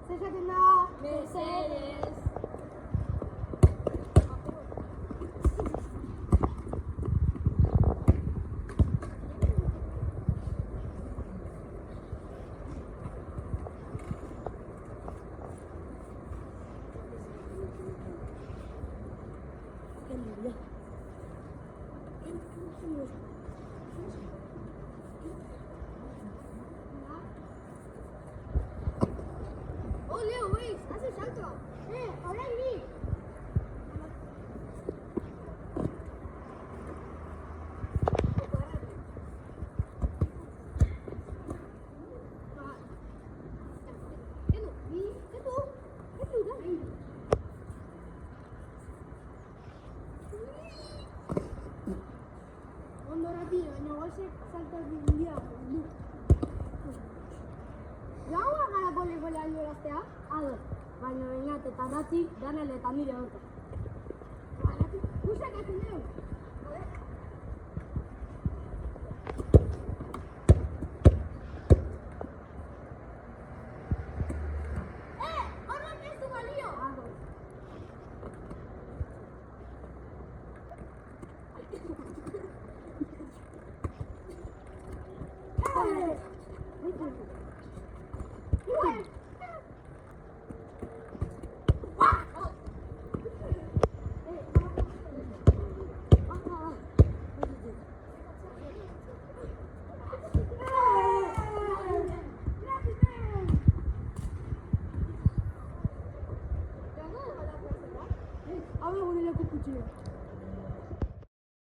Zer esaten da? Mesedez. Oh, Leo, Luis, hace salto. Ahora ni. Ondorati, baina goizek saltak dira. Gaua gara gole aldoraztea? Ado, baina bainat eta dati danel eta nire horta. Barati, gusak atzen dugu. Horrek ez du balio! Ado.